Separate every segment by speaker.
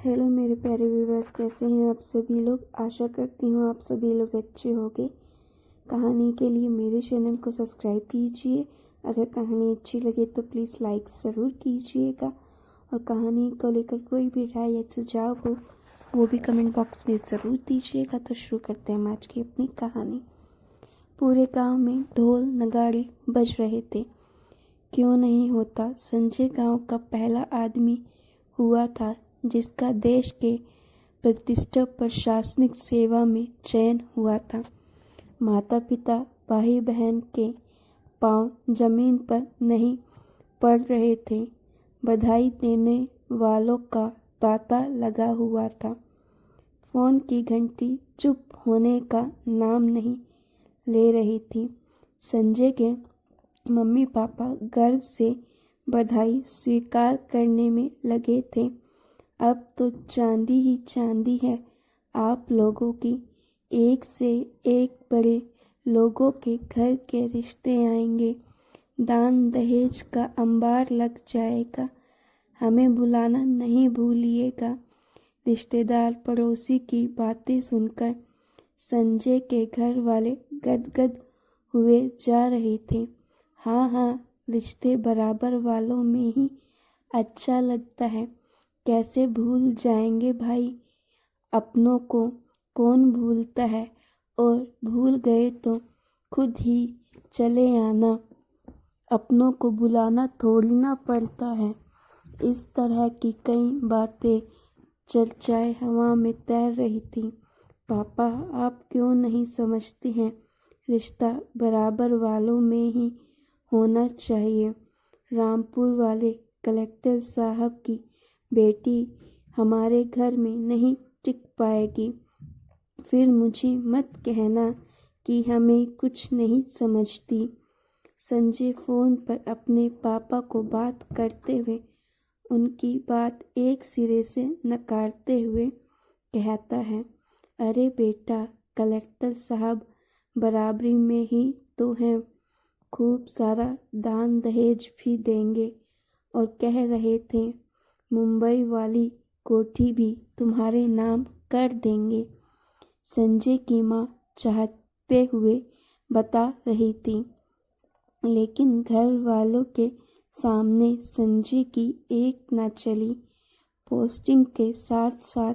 Speaker 1: Hello मेरे प्यारे viewers, कैसे हैं आप सभी लोग। आशा करती हूँ आप सभी लोग अच्छे होंगे। कहानी के लिए मेरे चैनल को सब्सक्राइब कीजिए। अगर कहानी अच्छी लगे तो प्लीज़ लाइक ज़रूर कीजिएगा, और कहानी को लेकर कोई भी राय या सुझाव हो वो भी कमेंट बॉक्स में ज़रूर दीजिएगा। तो शुरू करते हैं आज की अपनी कहानी। पूरे गांव में ढोल नगाड़े बज रहे थे। क्यों नहीं होता, संजय गांव का पहला आदमी हुआ था जिसका देश के प्रतिष्ठित प्रशासनिक सेवा में चयन हुआ था। माता पिता भाई बहन के पांव जमीन पर नहीं पड़ रहे थे। बधाई देने वालों का तांता लगा हुआ था। फोन की घंटी चुप होने का नाम नहीं ले रही थी। संजय के मम्मी पापा गर्व से बधाई स्वीकार करने में लगे थे। अब तो चांदी ही चांदी है आप लोगों की। एक से एक बड़े लोगों के घर के रिश्ते आएंगे। दान दहेज का अंबार लग जाएगा। हमें बुलाना नहीं भूलिएगा। रिश्तेदार पड़ोसी की बातें सुनकर संजय के घर वाले गदगद हुए जा रहे थे। हाँ, रिश्ते बराबर वालों में ही अच्छा लगता है। कैसे भूल जाएंगे भाई, अपनों को कौन भूलता है, और भूल गए तो खुद ही चले आना। अपनों को बुलाना थोड़ी ना पड़ता है। इस तरह की कई बातें चर्चाएं हवा में तैर रही थी। पापा, आप क्यों नहीं समझते हैं, रिश्ता बराबर वालों में ही होना चाहिए। रामपुर वाले कलेक्टर साहब की बेटी हमारे घर में नहीं टिक पाएगी। फिर मुझे मत कहना कि हमें कुछ नहीं समझती। संजय फोन पर अपने पापा को बात करते हुए उनकी बात एक सिरे से नकारते हुए कहता है, अरे बेटा, कलेक्टर साहब बराबरी में ही तो हैं। खूब सारा दान दहेज भी देंगे, और कह रहे थे मुंबई वाली कोठी भी तुम्हारे नाम कर देंगे। संजय की माँ चाहते हुए बता रही थी, लेकिन घर वालों के सामने संजय की एक न चली। पोस्टिंग के साथ साथ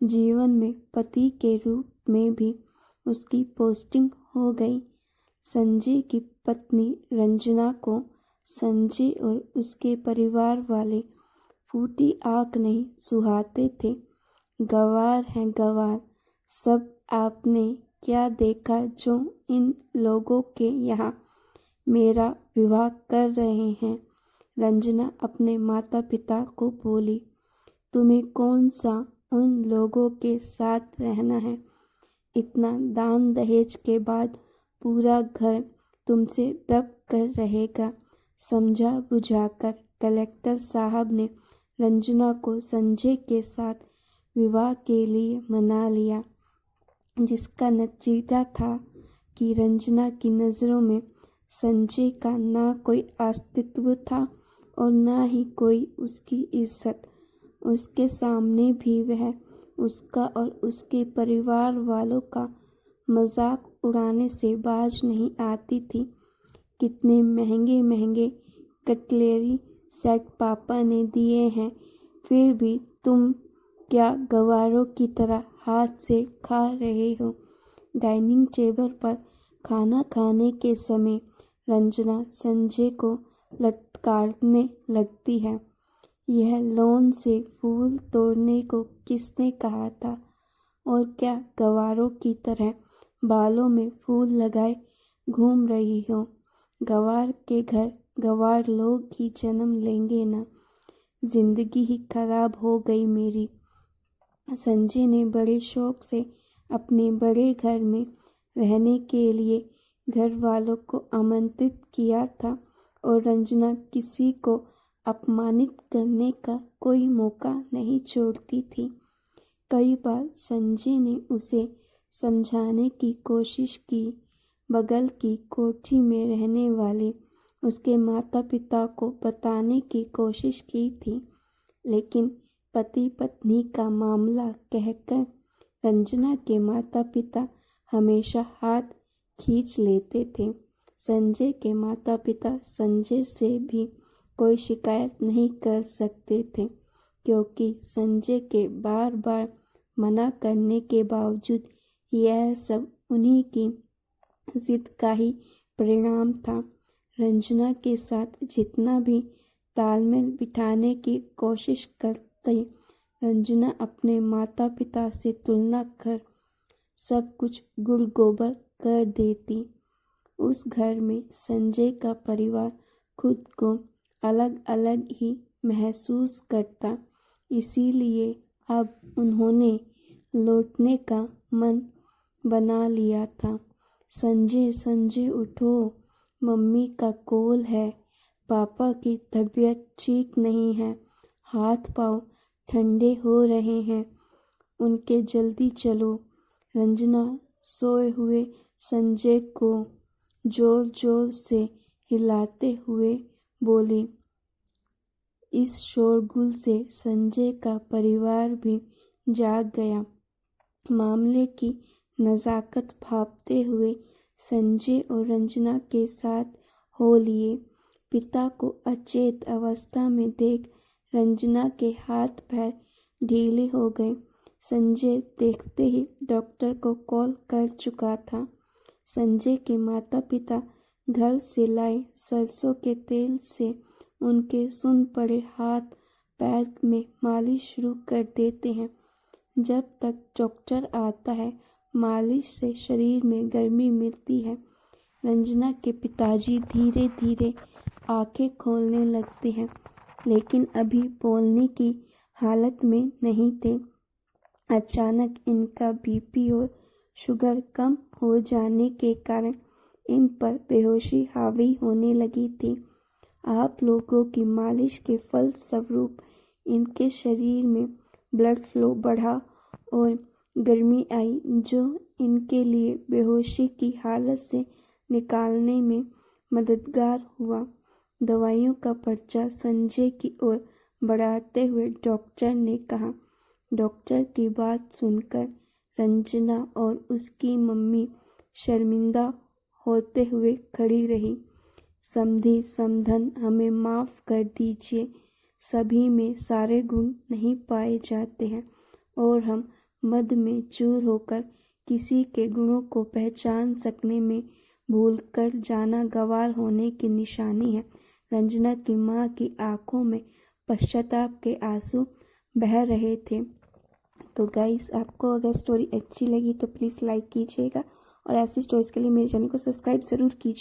Speaker 1: जीवन में पति के रूप में भी उसकी पोस्टिंग हो गई। संजय की पत्नी रंजना को संजय और उसके परिवार वाले फूटी आंख नहीं सुहाते थे। गवार हैं गवार। सब आपने क्या देखा जो इन लोगों के यहाँ मेरा विवाह कर रहे हैं। रंजना अपने माता पिता को बोली, तुम्हें कौन सा उन लोगों के साथ रहना है। इतना दान दहेज के बाद पूरा घर तुमसे दब कर रहेगा। समझा बुझाकर कलेक्टर साहब ने रंजना को संजय के साथ विवाह के लिए मना लिया, जिसका नतीजा था कि रंजना की नज़रों में संजय का ना कोई अस्तित्व था और ना ही कोई उसकी इज्जत। उसके सामने भी वह उसका और उसके परिवार वालों का मजाक उड़ाने से बाज नहीं आती थी। कितने महंगे महंगे कटलेरी सेट पापा ने दिए हैं, फिर भी तुम क्या गवारों की तरह हाथ से खा रहे हो। डाइनिंग टेबल पर खाना खाने के समय रंजना संजय को ललकारने लगती है, यह लॉन से फूल तोड़ने को किसने कहा था, और क्या गवारों की तरह बालों में फूल लगाए घूम रही हो। गवार के घर गवार लोग ही जन्म लेंगे ना। जिंदगी ही खराब हो गई मेरी। संजय ने बड़े शौक से अपने बड़े घर में रहने के लिए घर वालों को आमंत्रित किया था, और रंजना किसी को अपमानित करने का कोई मौका नहीं छोड़ती थी। कई बार संजय ने उसे समझाने की कोशिश की। बगल की कोठी में रहने वाले उसके माता पिता को बताने की कोशिश की थी, लेकिन पति पत्नी का मामला कहकर रंजना के माता पिता हमेशा हाथ खींच लेते थे। संजय के माता पिता संजय से भी कोई शिकायत नहीं कर सकते थे, क्योंकि संजय के बार बार मना करने के बावजूद यह सब उन्हीं की जिद का ही परिणाम था। रंजना के साथ जितना भी तालमेल बिठाने की कोशिश करते, रंजना अपने माता पिता से तुलना कर सब कुछ गुड़ गोबर कर देती। उस घर में संजय का परिवार खुद को अलग अलग ही महसूस करता, इसीलिए अब उन्होंने लौटने का मन बना लिया था। संजय संजय उठो, मम्मी का कॉल है, पापा की तबीयत ठीक नहीं है, हाथ पाँव ठंडे हो रहे हैं, उनके जल्दी चलो। रंजना सोए हुए संजय को जोर जोर से हिलाते हुए बोली। इस शोरगुल से संजय का परिवार भी जाग गया। मामले की नज़ाकत भांपते हुए संजय और रंजना के साथ हो लिए। पिता को अचेत अवस्था में देख रंजना के हाथ पैर ढीले हो गए। संजय देखते ही डॉक्टर को कॉल कर चुका था। संजय के माता पिता घर से लाए सरसों के तेल से उनके सुन पड़े हाथ पैर में मालिश शुरू कर देते हैं। जब तक डॉक्टर आता है, मालिश से शरीर में गर्मी मिलती है। रंजना के पिताजी धीरे धीरे आंखें खोलने लगते हैं, लेकिन अभी बोलने की हालत में नहीं थे। अचानक इनका बीपी और शुगर कम हो जाने के कारण इन पर बेहोशी हावी होने लगी थी। आप लोगों की मालिश के फलस्वरूप इनके शरीर में ब्लड फ्लो बढ़ा और गर्मी आई, जो इनके लिए बेहोशी की हालत से निकालने में मददगार हुआ। दवाइयों का पर्चा संजय की ओर बढ़ाते हुए डॉक्टर ने कहा। डॉक्टर की बात सुनकर रंजना और उसकी मम्मी शर्मिंदा होते हुए खड़ी रही। समधी समधन, हमें माफ़ कर दीजिए, सभी में सारे गुण नहीं पाए जाते हैं और हम मद में चूर होकर किसी के गुणों को पहचान सकने में भूलकर जाना गवार होने की निशानी है। रंजना की माँ की आंखों में पश्चाताप के आंसू बह रहे थे। तो गाइस, आपको अगर स्टोरी अच्छी लगी तो प्लीज़ लाइक कीजिएगा और ऐसी स्टोरीज़ के लिए मेरे चैनल को सब्सक्राइब ज़रूर कीजिए।